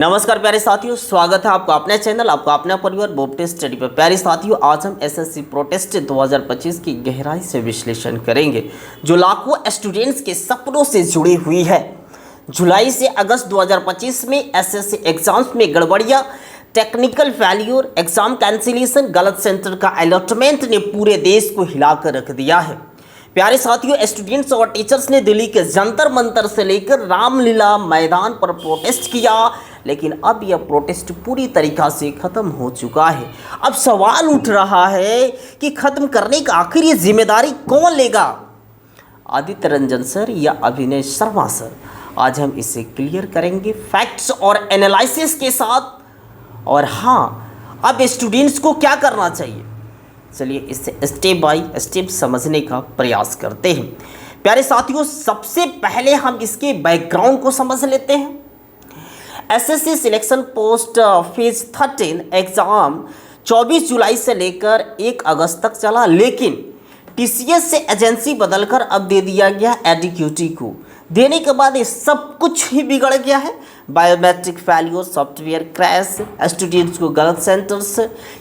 नमस्कार प्यारे साथियों, स्वागत है आपका अपने चैनल, आपका अपना परिवार बोपटे स्टडी पर। प्यारे साथियों, आज हम एसएससी प्रोटेस्ट 2025 की गहराई से विश्लेषण करेंगे जो लाखों स्टूडेंट्स के सपनों से जुड़ी हुई है। जुलाई से अगस्त 2025 में एसएससी एग्जाम्स में गड़बड़ियां, टेक्निकल फेल्यूर, एग्जाम कैंसिलेशन, गलत सेंटर का अलॉटमेंट ने पूरे देश को हिलाकर रख दिया है। प्यारे साथियों, स्टूडेंट्स और टीचर्स ने दिल्ली के जंतर मंतर से लेकर रामलीला मैदान पर प्रोटेस्ट किया, लेकिन अब यह प्रोटेस्ट पूरी तरीक़ा से ख़त्म हो चुका है। अब सवाल उठ रहा है कि ख़त्म करने का आखिर ये जिम्मेदारी कौन लेगा, आदित्य रंजन सर या अभिनय शर्मा सर? आज हम इसे क्लियर करेंगे फैक्ट्स और एनालिसिस के साथ। और हाँ, अब स्टूडेंट्स को क्या करना चाहिए, चलिए इसे स्टेप बाय स्टेप समझने का प्रयास करते हैं। प्यारे साथियों, सबसे पहले हम इसके बैकग्राउंड को समझ लेते हैं। SSC selection post phase 13 exam 24 जुलाई से लेकर 1 अगस्त तक चला, लेकिन टीसीएस से एजेंसी बदलकर अब दे दिया गया एडीक्यूटी को। देने के बाद ये सब कुछ ही बिगड़ गया है। Biometric failure, software crash, students को गलत सेंटर्स,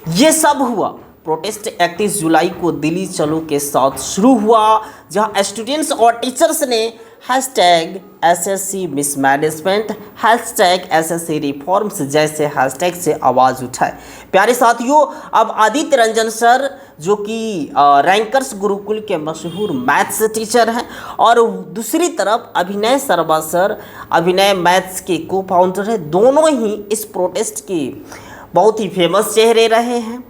ये सब हुआ। प्रोटेस्ट 31 जुलाई को दिल्ली चलो के साथ शुरू हुआ, जहां स्टूडेंट्स और टीचर्स ने hashtag SSC mismanagement, hashtag SSC reforms जैसे हैशटैग से आवाज़ उठाए। प्यारे साथियों, अब आदित्य रंजन सर जो कि रैंकर्स गुरुकुल के मशहूर मैथ्स टीचर हैं, और दूसरी तरफ अभिनय शर्मा सर अभिनय मैथ्स के को फाउंडर हैं, दोनों ही इस प्रोटेस्ट के बहुत ही फेमस चेहरे रहे हैं।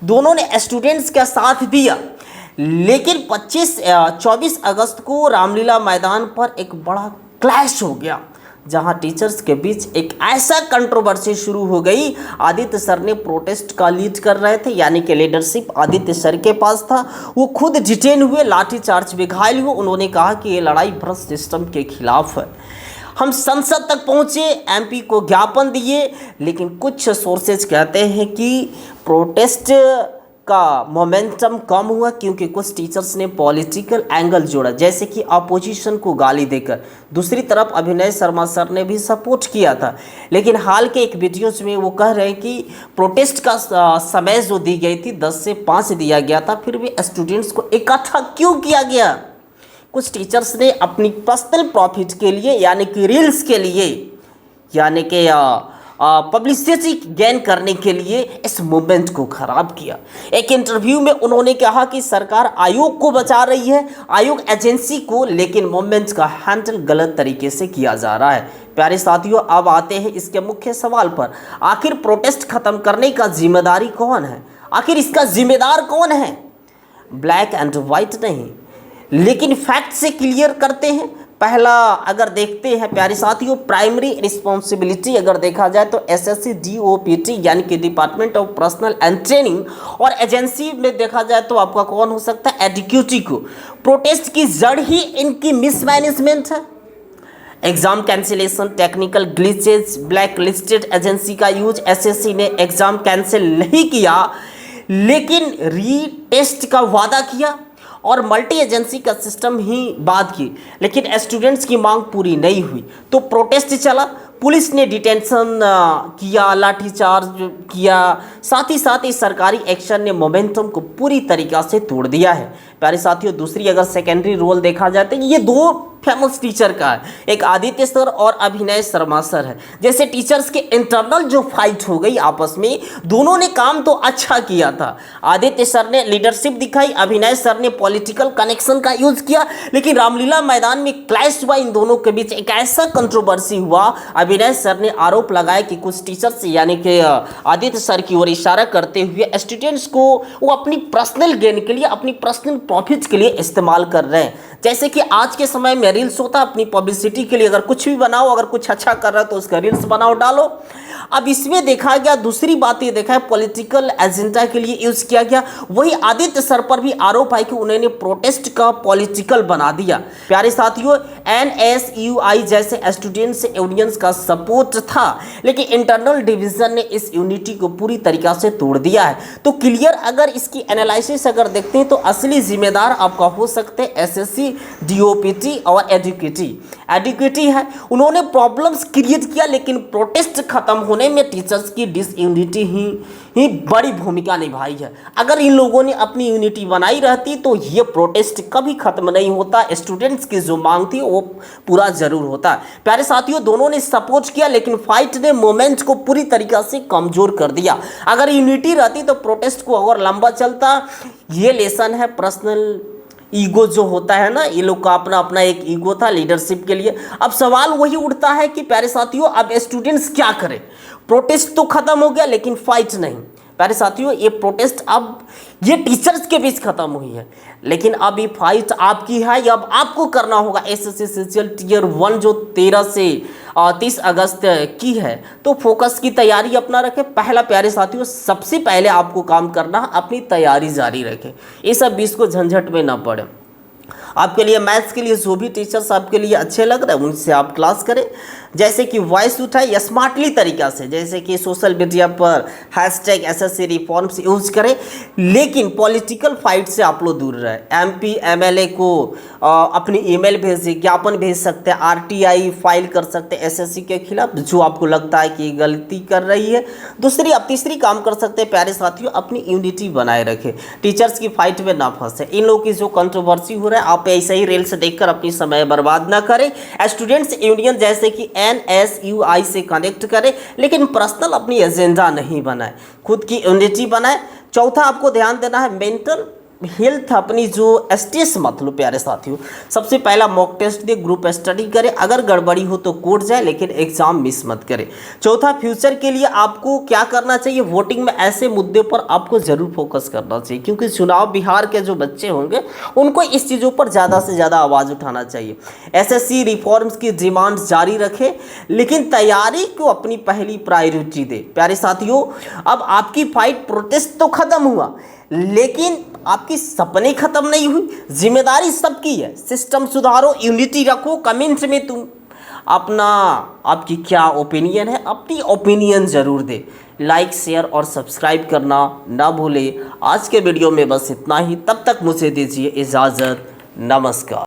दोनों ने स्टूडेंट्स का साथ दिया, लेकिन 24 अगस्त को रामलीला मैदान पर एक बड़ा क्लैश हो गया, जहां टीचर्स के बीच एक ऐसा कंट्रोवर्सी शुरू हो गई। आदित्य सर ने प्रोटेस्ट का लीड कर रहे थे, यानी कि लीडरशिप आदित्य सर के पास था। वो खुद डिटेन हुए, लाठीचार्ज में घायल हुए। उन्होंने कहा कि ये लड़ाई भ्रष्ट सिस्टम के खिलाफ है। हम संसद तक पहुंचे, एमपी को ज्ञापन दिए, लेकिन कुछ सोर्सेज कहते हैं कि प्रोटेस्ट का मोमेंटम कम हुआ क्योंकि कुछ टीचर्स ने पॉलिटिकल एंगल जोड़ा, जैसे कि अपोजिशन को गाली देकर। दूसरी तरफ अभिनय शर्मा सर ने भी सपोर्ट किया था, लेकिन हाल के एक वीडियोज में वो कह रहे हैं कि प्रोटेस्ट का समय जो दी गई थी 10 से 5 दिया गया था, फिर भी स्टूडेंट्स को इकट्ठा क्यों किया गया? कुछ टीचर्स ने अपनी पर्सनल प्रॉफिट के लिए, यानी कि रील्स के लिए, यानी कि पब्लिसिटी गेन करने के लिए इस मूवमेंट को खराब किया। एक इंटरव्यू में उन्होंने कहा कि सरकार आयोग को बचा रही है, आयोग एजेंसी को, लेकिन मूवमेंट का हैंडल गलत तरीके से किया जा रहा है। प्यारे साथियों, अब आते हैं इसके मुख्य सवाल पर। आखिर प्रोटेस्ट खत्म करने का जिम्मेदारी कौन है? आखिर इसका जिम्मेदार कौन है? ब्लैक एंड वाइट नहीं, लेकिन फैक्ट से क्लियर करते हैं। पहला अगर देखते हैं प्यारे साथियों, प्राइमरी रिस्पॉन्सिबिलिटी अगर देखा जाए तो एसएससी डीओपीटी यानी कि department of personal and training, और एजेंसी में देखा जाए तो आपका कौन हो सकता है? एडीक्यूटी को। प्रोटेस्ट की जड़ ही इनकी मिसमैनेजमेंट है। Exam cancellation, technical glitches, black listed agency का यूज। एसएससी ने एग्जाम कैंसिल नहीं किया, लेकिन रीटेस्ट का वादा किया और मल्टी एजेंसी का सिस्टम ही बात की, लेकिन स्टूडेंट्स की मांग पूरी नहीं हुई तो प्रोटेस्ट चला। पुलिस ने डिटेंशन किया, लाठीचार्ज किया, साथ ही सरकारी एक्शन ने मोमेंटम को पूरी तरीक़ा से तोड़ दिया है। प्यारे साथियों, दूसरी अगर सेकेंडरी रोल देखा जाए तो ये दो फेमस टीचर का है, एक आदित्य सर और अभिनय शर्मा सर है। जैसे टीचर्स के इंटरनल जो फाइट हो गई आपस में, दोनों ने काम तो अच्छा किया था। आदित्य सर ने लीडरशिप दिखाई, अभिनय सर ने पॉलिटिकल कनेक्शन का यूज किया, लेकिन रामलीला मैदान में क्लैश हुआ, इन दोनों के बीच एक ऐसा कंट्रोवर्सी हुआ। अभिनय सर ने आरोप लगाया कि कुछ टीचर्स यानी कि आदित्य सर की ओर इशारा करते हुए स्टूडेंट्स को वो अपनी पर्सनल गेन के लिए, अपनी पर्सनल प्रॉफिट के लिए इस्तेमाल कर रहे हैं। जैसे कि आज के समय में रील्स होता है, अपनी पब्लिसिटी के लिए अगर कुछ भी बनाओ, अगर कुछ अच्छा कर रहा है तो उसका रील्स बनाओ, डालो। अब इसमें देखा गया, दूसरी बात ये देखा है, पॉलिटिकल एजेंडा के लिए यूज किया गया। वही आदित्य सर पर भी आरोप है कि उन्होंने प्रोटेस्ट का पॉलिटिकल बना दिया। प्यारे साथियों, एनएसयूआई जैसे स्टूडेंट्स यूनियंस का सपोर्ट था, लेकिन इंटरनल डिवीजन ने इस यूनिटी को पूरी तरीका से तोड़ दिया है। तो क्लियर अगर इसकी एनालिसिस अगर देखते हैं तो असली जिम्मेदार आपका हो सकते हैं एसएससी डीओपीटी और एडुकेटी। एडिक्विटी है, उन्होंने प्रॉब्लम्स क्रिएट किया, लेकिन प्रोटेस्ट खत्म होने में टीचर्स की डिसयूनिटी ही बड़ी भूमिका निभाई है। अगर इन लोगों ने अपनी यूनिटी बनाई रहती तो ये प्रोटेस्ट कभी खत्म नहीं होता, स्टूडेंट्स की जो मांग थी वो पूरा जरूर होता। प्यारे साथियों, दोनों ने सपोर्ट किया, लेकिन फाइट ने मोमेंट को पूरी तरीके से कमजोर कर दिया। अगर यूनिटी रहती तो प्रोटेस्ट को और लंबा चलता। ये लेसन है पर्सनल ईगो जो होता है ना, ये लोग का अपना अपना एक ईगो था लीडरशिप के लिए। अब सवाल वही उठता है कि प्यारे साथियों अब स्टूडेंट्स क्या करें? प्रोटेस्ट तो खत्म हो गया लेकिन फाइट नहीं। प्यारे साथियों, ये प्रोटेस्ट अब ये टीचर्स के बीच खत्म हुई है, लेकिन अब ये फाइट आपकी है, ये अब आपको करना होगा। एसएससी सीजीएल टियर 1 जो 13 से 30 अगस्त की है, तो फोकस की तैयारी अपना रखें। पहला प्यारे साथियों, सबसे पहले आपको काम करना है, अपनी तैयारी जारी रखें, ये सब बीच को झंझट में ना पड़े। आपके लिए मैथ्स के लिए जो भी टीचर्स आपके लिए अच्छे लग रहे हैं उनसे आप क्लास करें, जैसे कि वॉइस उठाए स्मार्टली तरीक़ा से, जैसे कि सोशल मीडिया पर हैशटैग एसएससी रिफॉर्म्स यूज करें, लेकिन पॉलिटिकल फाइट से आप लोग दूर रहे। एमपी एमएलए को अपनी ईमेल भेजिए, ज्ञापन भेज सकते हैं, आरटीआई फाइल कर सकते हैं एसएससी के खिलाफ जो आपको लगता है कि गलती कर रही है। दूसरी अब तीसरी काम कर सकते हैं प्यारे साथियों, अपनी यूनिटी बनाए रखें, टीचर्स की फाइट में ना फंसे। इन लोगों की जो कंट्रोवर्सी हो रहा है, आप ऐसे ही रील्स देखकर अपनी समय बर्बाद ना करें। स्टूडेंट्स यूनियन जैसे कि NSUI से कनेक्ट करें, लेकिन पर्सनल अपनी एजेंडा नहीं बनाए, खुद की यूनिटी बनाए। चौथा आपको ध्यान देना है, मेंटल हेल्थ अपनी जो स्ट्रेस मत लो प्यारे साथियों। सबसे पहला मॉक टेस्ट दे, ग्रुप स्टडी करें, अगर गड़बड़ी हो तो कोर्ट जाए, लेकिन एग्जाम मिस मत करें। चौथा, फ्यूचर के लिए आपको क्या करना चाहिए, वोटिंग में ऐसे मुद्दे पर आपको जरूर फोकस करना चाहिए, क्योंकि चुनाव बिहार के जो बच्चे होंगे उनको इस चीज़ों पर ज़्यादा से ज़्यादा आवाज़ उठाना चाहिए। एसएससी रिफॉर्म्स की डिमांड जारी रखें, लेकिन तैयारी को अपनी पहली प्रायोरिटी दे। प्यारे साथियों, अब आपकी फाइट प्रोटेस्ट तो खत्म हुआ, लेकिन आपकी सपने खत्म नहीं हुई, जिम्मेदारी सबकी है। सिस्टम सुधारो, यूनिटी रखो। कमेंट में तुम अपना आपकी क्या ओपिनियन है, अपनी ओपिनियन जरूर दे। लाइक शेयर और सब्सक्राइब करना ना भूले। आज के वीडियो में बस इतना ही, तब तक मुझे दीजिए इजाज़त। नमस्कार।